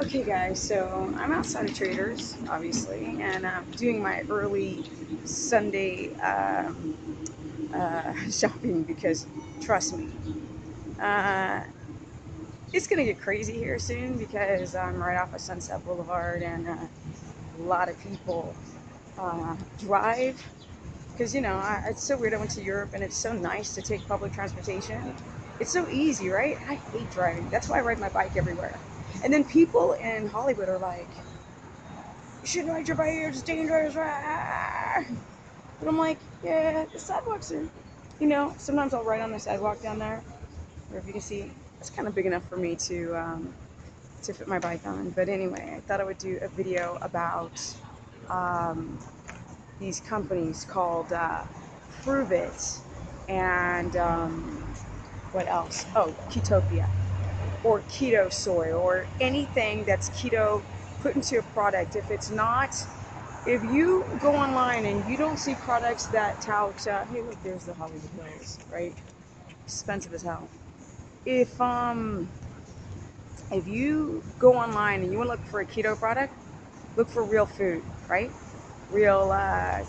Okay, guys, so I'm outside of Traders, obviously, and I'm doing my early Sunday shopping because, trust me, uh, it's going to get crazy here soon because I'm right off of Sunset Boulevard and a lot of people drive. Because, it's so weird. I went to Europe and it's so nice to take public transportation. It's so easy, right? I hate driving. That's why I ride my bike everywhere. And then people in Hollywood are like, you shouldn't ride your bike here, it's dangerous. But I'm like, yeah, the sidewalks are, sometimes I'll ride on the sidewalk down there, or if you can see, it's kind of big enough for me to fit my bike on. But anyway, I thought I would do a video about um, these companies called Prove It and what else? Oh, Ketopia or keto soy or anything that's keto put into a product. If you go online and you don't see products that tout, hey look, there's the Hollywood Hills, right? Expensive as hell. If you go online and you want to look for a keto product, look for real food, right? Real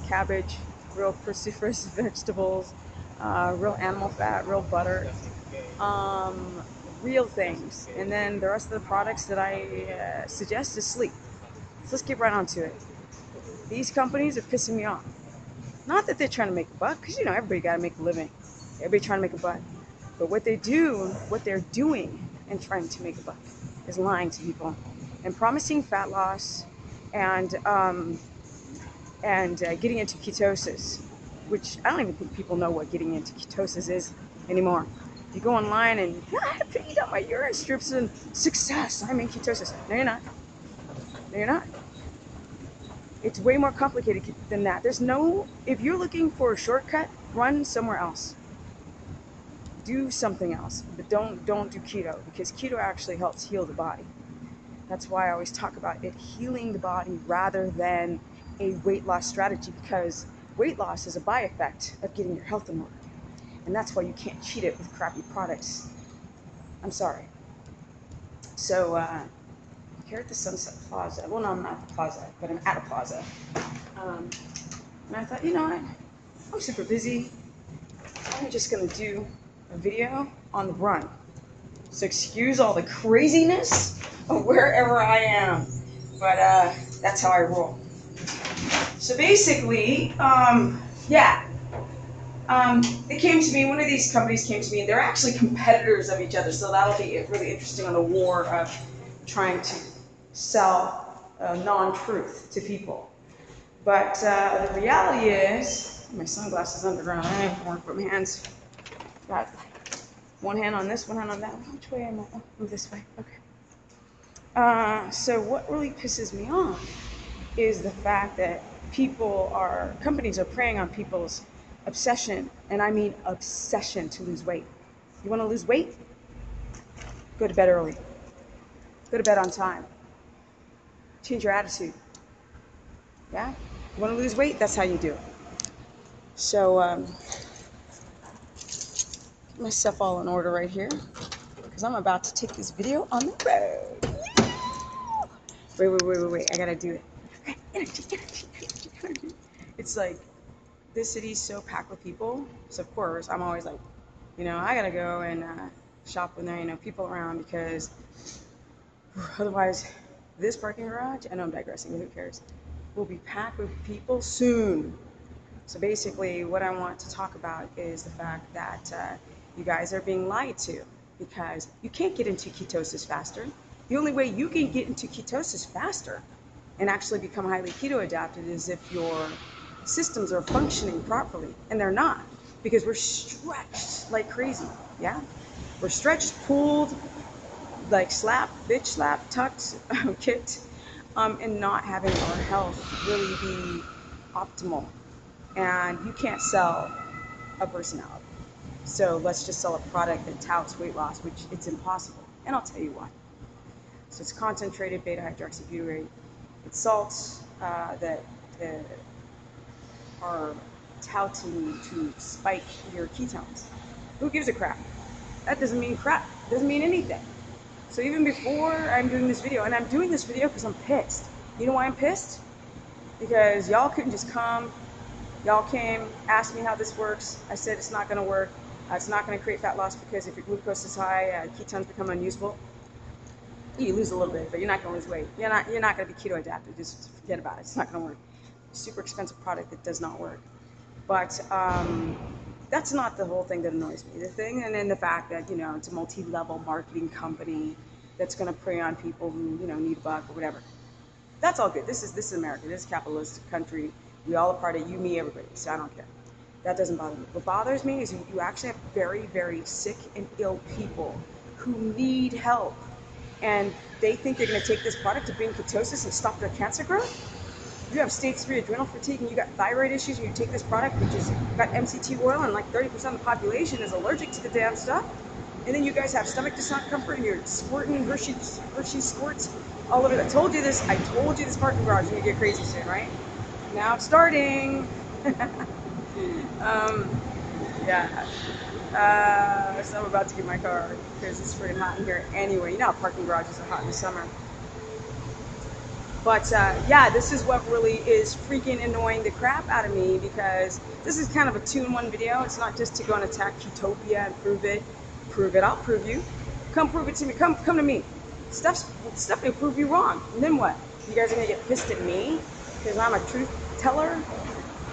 cabbage, real cruciferous vegetables, real animal fat, real butter, um, real things. And then the rest of the products that I suggest is sleep. So let's get right onto it. These companies are pissing me off. Not that they're trying to make a buck, because everybody got to make a living. Everybody trying to make a buck. But what they're doing and trying to make a buck is lying to people and promising fat loss and getting into ketosis, which I don't even think people know what getting into ketosis is anymore. You go online and I picked up my urine strips and success. I'm in ketosis. No, you're not. No, you're not. It's way more complicated than that. If you're looking for a shortcut, run somewhere else. Do something else, but don't do keto, because keto actually helps heal the body. That's why I always talk about it healing the body rather than a weight loss strategy, because weight loss is a by-effect of getting your health in order. And that's why you can't cheat it with crappy products. I'm sorry. So here at the Sunset Plaza, well, no, I'm not at the plaza, but I'm at a plaza. And I thought, I'm super busy. I'm just going to do a video on the run. So excuse all the craziness of wherever I am. But that's how I roll. So basically, it came to me, one of these companies came to me, and they're actually competitors of each other. So that'll be really interesting on the war of trying to sell non-truth to people. But the reality is, my sunglasses underground. I have to work with my hands. Got one hand on this, one hand on that. Which way am I? Oh, I'm this way. Okay. So what really pisses me off is the fact that companies are preying on people's obsession, and I mean obsession, to lose weight. You want to lose weight? Go to bed early. Go to bed on time. Change your attitude. Yeah? You want to lose weight? That's how you do it. So, get myself all in order right here, because I'm about to take this video on the road. Wait. I gotta do it. Energy. It's like, this city's so packed with people. So, of course, I'm always like, I gotta go and shop when there ain't people around, because otherwise, this parking garage, I know I'm digressing, but who cares, will be packed with people soon. So basically, what I want to talk about is the fact that you guys are being lied to, because you can't get into ketosis faster. The only way you can get into ketosis faster and actually become highly keto adapted is if your systems are functioning properly, and they're not, because we're stretched like crazy. Yeah, we're stretched, pulled, like bitch slap, tucked, kicked, and not having our health really be optimal. And you can't sell a personality. So let's just sell a product that touts weight loss, which it's impossible. And I'll tell you why. So it's concentrated beta hydroxybutyrate. It's salts that are touting to spike your ketones. Who gives a crap? That doesn't mean crap. It doesn't mean anything. So even before I'm doing this video, and I'm doing this video because I'm pissed. You know why I'm pissed? Because y'all couldn't just come. Y'all came, asked me how this works. I said it's not going to work. It's not going to create fat loss because if your glucose is high, ketones become unusable. You lose a little bit, but you're not going to lose weight. You're not going to be keto adapted. Just forget about it. It's not going to work. Super expensive product that does not work. But that's not the whole thing that annoys me. The thing, and then the fact that, you know, it's a multi-level marketing company that's going to prey on people who, you know, need a buck or whatever. That's all good. This is America. This is a capitalistic country. We all a part of you, me, everybody. So I don't care. That doesn't bother me. What bothers me is you actually have very, very sick and ill people who need help. And they think they're going to take this product to bring ketosis and stop their cancer growth. You have stage 3 adrenal fatigue and you got thyroid issues and you take this product, which is got MCT oil, and like 30% of the population is allergic to the damn stuff. And then you guys have stomach discomfort and you're squirting Hershey squirts all over. I told you this. I told you this parking garage is going to get crazy soon, right? Now it's starting. So I'm about to get my car because it's freaking hot in here anyway. You know how parking garages are hot in the summer. But yeah, this is what really is freaking annoying the crap out of me, because this is kind of a 2-in-1 video. It's not just to go and attack Ketopia and prove it. Prove it, I'll prove you. Come prove it to me. Come to me. Stuff will prove you wrong. And then what? You guys are gonna get pissed at me because I'm a truth teller?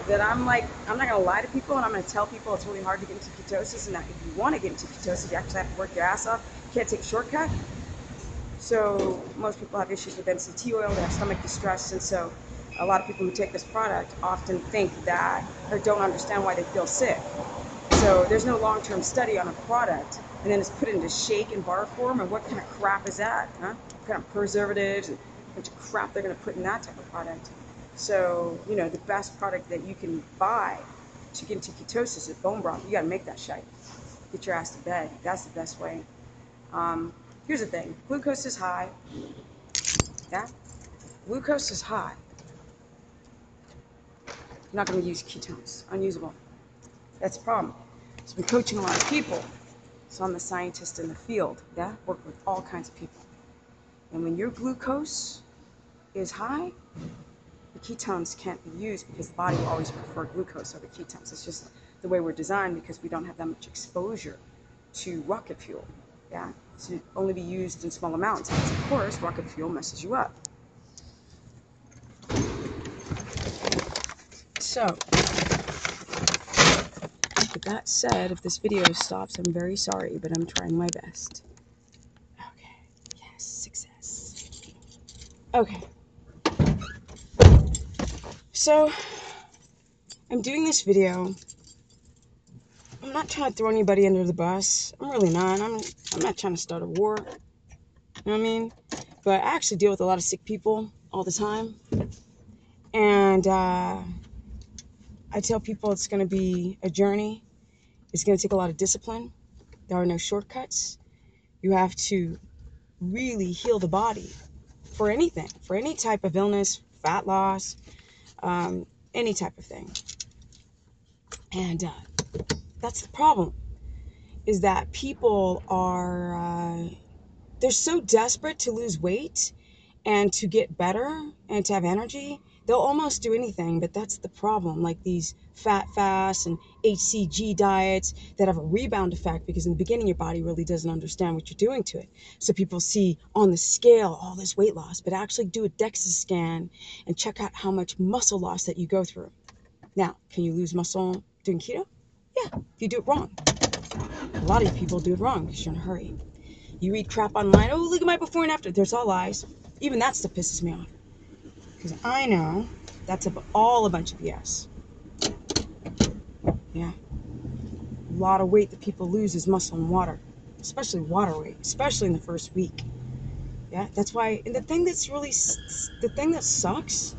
That I'm not gonna lie to people, and I'm gonna tell people it's really hard to get into ketosis, and that if you want to get into ketosis, you actually have to work your ass off. You can't take a shortcut. So most people have issues with MCT oil, they have stomach distress, and so a lot of people who take this product often think that, or don't understand why they feel sick. So there's no long-term study on a product, and then it's put into shake and bar form, and what kind of crap is that, huh? What kind of preservatives and a bunch of crap they're gonna put in that type of product. So, you know, the best product that you can buy to get into ketosis is bone broth. You gotta make that shite. Get your ass to bed. That's the best way. Here's the thing. Glucose is high. Yeah? Glucose is high. You're not gonna use ketones. Unusable. That's the problem. So I've been coaching a lot of people. So I'm a scientist in the field. Yeah? Work with all kinds of people. And when your glucose is high, the ketones can't be used because the body will always prefer glucose over ketones. It's just the way we're designed, because we don't have that much exposure to rocket fuel. Yeah, so it'd only be used in small amounts. Because of course, rocket fuel messes you up. So, with that said, if this video stops, I'm very sorry, but I'm trying my best. Okay, yes, success. Okay. So, I'm doing this video. I'm not trying to throw anybody under the bus. I'm really not. I'm not trying to start a war. You know what I mean? But I actually deal with a lot of sick people all the time. And I tell people it's going to be a journey. It's going to take a lot of discipline. There are no shortcuts. You have to really heal the body for anything, for any type of illness, fat loss, any type of thing. And that's the problem, is that people are, they're so desperate to lose weight and to get better and to have energy, they'll almost do anything. But that's the problem, like these fat fasts and HCG diets that have a rebound effect, because in the beginning your body really doesn't understand what you're doing to it. So people see on the scale all this weight loss, but actually do a DEXA scan and check out how much muscle loss that you go through. Now, can you lose muscle doing keto? Yeah, if you do it wrong. A lot of people do it wrong because you're in a hurry. You read crap online. Oh, look at my before and after. There's all lies. Even that stuff pisses me off, because I know that's all a bunch of BS. Yeah. A lot of weight that people lose is muscle and water, especially water weight, especially in the first week. Yeah, that's why. And the thing that sucks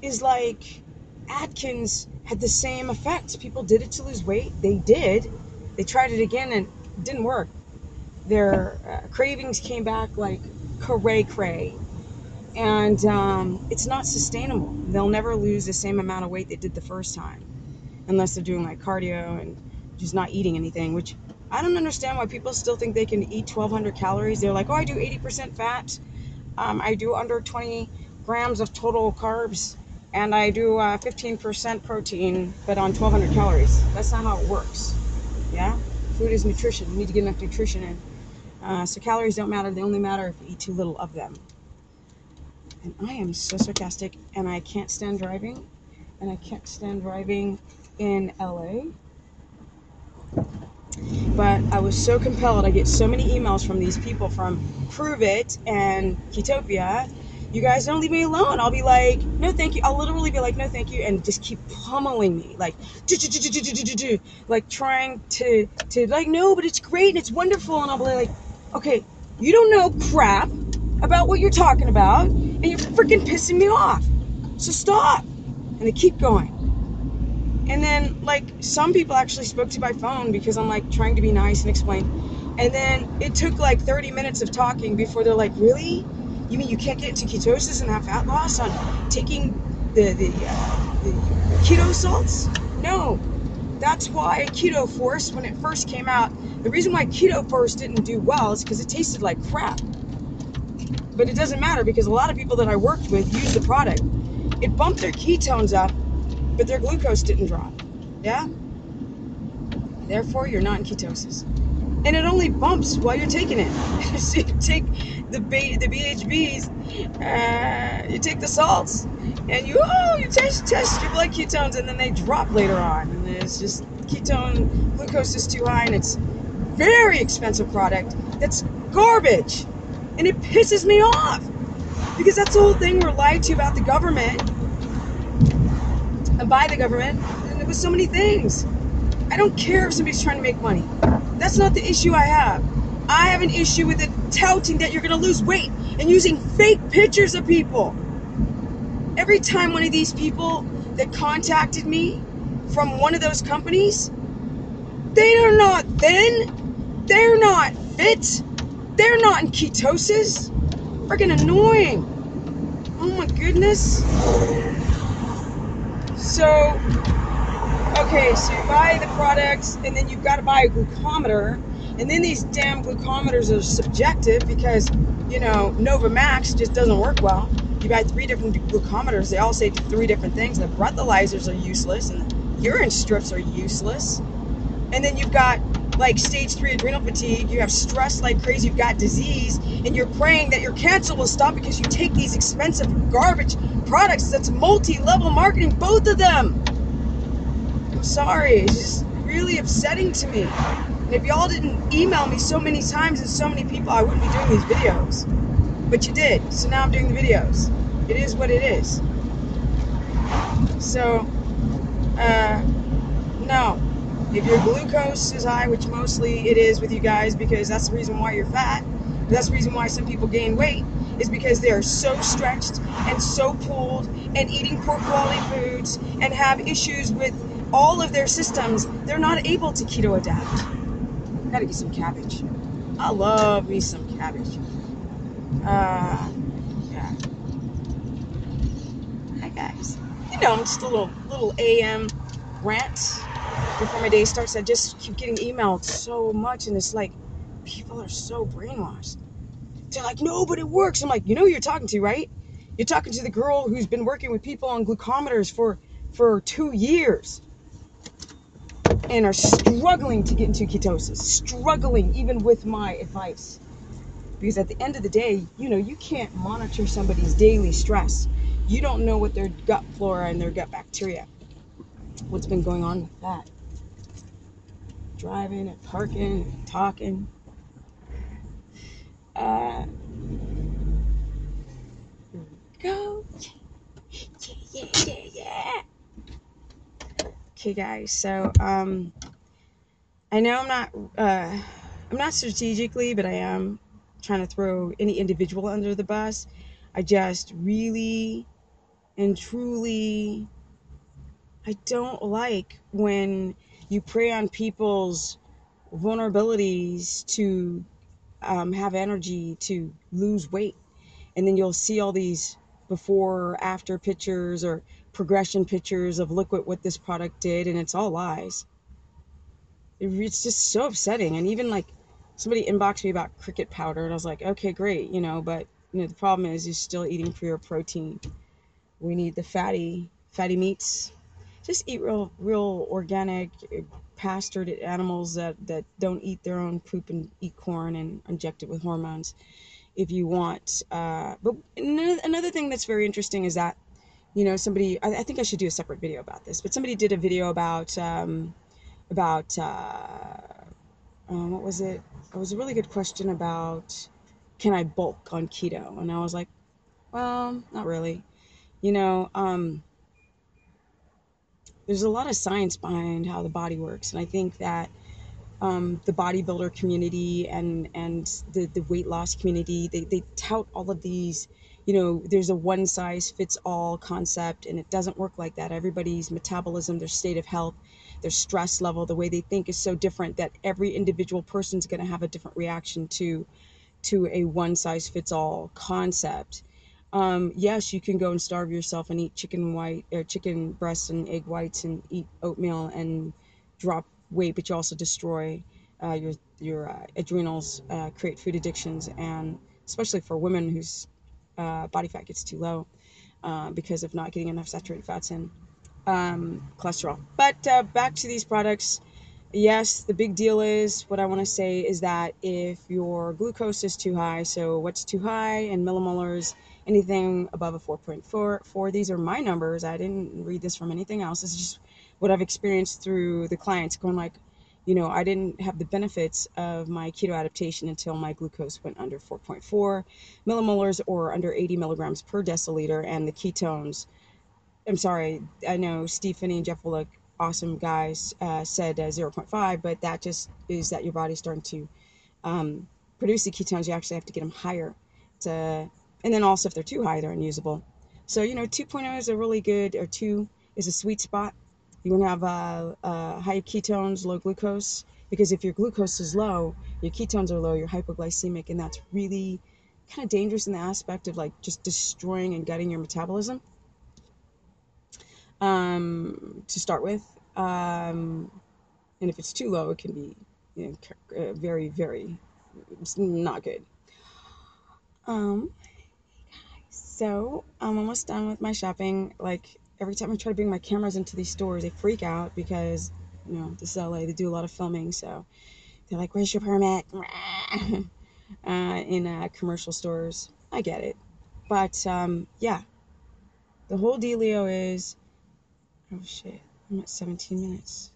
is, like, Atkins had the same effects. People did it to lose weight. They did. They tried it again and it didn't work. Their cravings came back like cray-cray. And it's not sustainable. They'll never lose the same amount of weight they did the first time, unless they're doing like cardio and just not eating anything, which I don't understand why people still think they can eat 1,200 calories. They're like, oh, I do 80% fat. I do under 20 grams of total carbs. And I do 15% protein, but on 1,200 calories. That's not how it works. Yeah? Food is nutrition. You need to get enough nutrition in. So calories don't matter. They only matter if you eat too little of them. And I am so sarcastic, and I can't stand driving. And I can't stand driving in LA. But I was so compelled. I get so many emails from these people from Prove It and Ketopia. You guys don't leave me alone. I'll be like, no thank you. I'll literally be like, no thank you, and just keep pummeling me, like trying to like, no, but it's great and it's wonderful. And I'll be like, okay, you don't know crap about what you're talking about, and you're freaking pissing me off. So stop. And they keep going. And then, like, some people actually spoke to by phone because I'm, like, trying to be nice and explain. And then it took, like, 30 minutes of talking before they're like, really? You mean you can't get into ketosis and have fat loss on taking the keto salts? No. That's why Keto Force, when it first came out, the reason why Keto Force didn't do well is because it tasted like crap. But it doesn't matter because a lot of people that I worked with used the product. It bumped their ketones up, but their glucose didn't drop. Yeah? Therefore, you're not in ketosis. And it only bumps while you're taking it. So you take the BHBs, you take the salts, and you test your blood ketones, and then they drop later on. And it's just glucose is too high, and it's very expensive product that's garbage. And it pisses me off. Because that's the whole thing we're lied to about the government. And by the government, and there was so many things. I don't care if somebody's trying to make money. That's not the issue I have. I have an issue with it touting that you're going to lose weight and using fake pictures of people. Every time one of these people that contacted me from one of those companies, they are not thin, they're not fit, they're not in ketosis. Freaking annoying. Oh my goodness. So, okay, so you buy the products, and then you've got to buy a glucometer, and then these damn glucometers are subjective because, you know, Nova Max just doesn't work well. You buy 3 different glucometers, they all say 3 different things. The breathalyzers are useless, and the urine strips are useless. And then you've got, like, stage 3 adrenal fatigue, you have stress like crazy, you've got disease, and you're praying that your cancer will stop because you take these expensive garbage products. That's multi-level marketing, both of them. I'm sorry, it's just really upsetting to me. And if y'all didn't email me so many times and so many people, I wouldn't be doing these videos. But you did, so now I'm doing the videos. It is what it is. So, no. If your glucose is high, which mostly it is with you guys because that's the reason why you're fat, that's the reason why some people gain weight, is because they are so stretched and so pulled and eating poor quality foods and have issues with all of their systems. They're not able to keto adapt. Gotta get some cabbage. I love me some cabbage. Yeah. Hi guys. You know, just a little AM rant before my day starts. I just keep getting emailed so much, and it's like people are so brainwashed. They're like, no, but it works. I'm like, you know who you're talking to, right? You're talking to the girl who's been working with people on glucometers for 2 years and are struggling to get into ketosis, struggling even with my advice. Because at the end of the day, you know, you can't monitor somebody's daily stress. You don't know what their gut flora and their gut bacteria, what's been going on with that. Driving and parking and talking. Go. Yeah. Okay, guys. So, I know I'm not strategically, but I am trying to throw any individual under the bus. I just really and truly, I don't like when you prey on people's vulnerabilities to have energy to lose weight. And then you'll see all these before or after pictures or progression pictures of look what this product did, and it's all lies. it's just so upsetting. And even like somebody inboxed me about cricket powder, and I was like, okay, great, but the problem is you're still eating pure protein. We need the fatty meats. Just eat real organic, pastured animals that don't eat their own poop and eat corn and inject it with hormones if you want. But another thing that's very interesting is that, somebody, I think I should do a separate video about this, but somebody did a video about what was it? It was a really good question about, can I bulk on keto? And I was like, well, not really. You know, um, there's a lot of science behind how the body works, and I think that the bodybuilder community and the weight loss community, they tout all of these, there's a one size fits all concept, and it doesn't work like that. Everybody's metabolism, their state of health, their stress level, the way they think is so different that every individual person's going to have a different reaction to a one size fits all concept. Yes, you can go and starve yourself and eat chicken breasts and egg whites and eat oatmeal and drop weight, but you also destroy your adrenals, create food addictions, and especially for women whose body fat gets too low because of not getting enough saturated fats in, cholesterol. But back to these products. Yes, the big deal is, what I want to say is that if your glucose is too high, so what's too high in millimolars, anything above a 4.4, these are my numbers. I didn't read this from anything else. This is just what I've experienced through the clients going like, I didn't have the benefits of my keto adaptation until my glucose went under 4.4 millimolars or under 80 milligrams per deciliter, and the ketones, I'm sorry, I know Stephanie and Jeff Willock, awesome guys, said 0.5, but that just is that your body's starting to produce the ketones. You actually have to get them higher. And then also if they're too high, they're unusable. So, 2.0 is a really good, or 2 is a sweet spot. You want to have high ketones, low glucose, because if your glucose is low, your ketones are low, you're hypoglycemic, and that's really kind of dangerous in the aspect of like just destroying and gutting your metabolism to start with. And if it's too low, it can be very, very not good. Um, so I'm almost done with my shopping. Like every time I try to bring my cameras into these stores, they freak out because, this is LA. They do a lot of filming, so they're like, "Where's your permit?" In commercial stores. I get it, but yeah, the whole dealio is, oh shit, I'm at 17 minutes.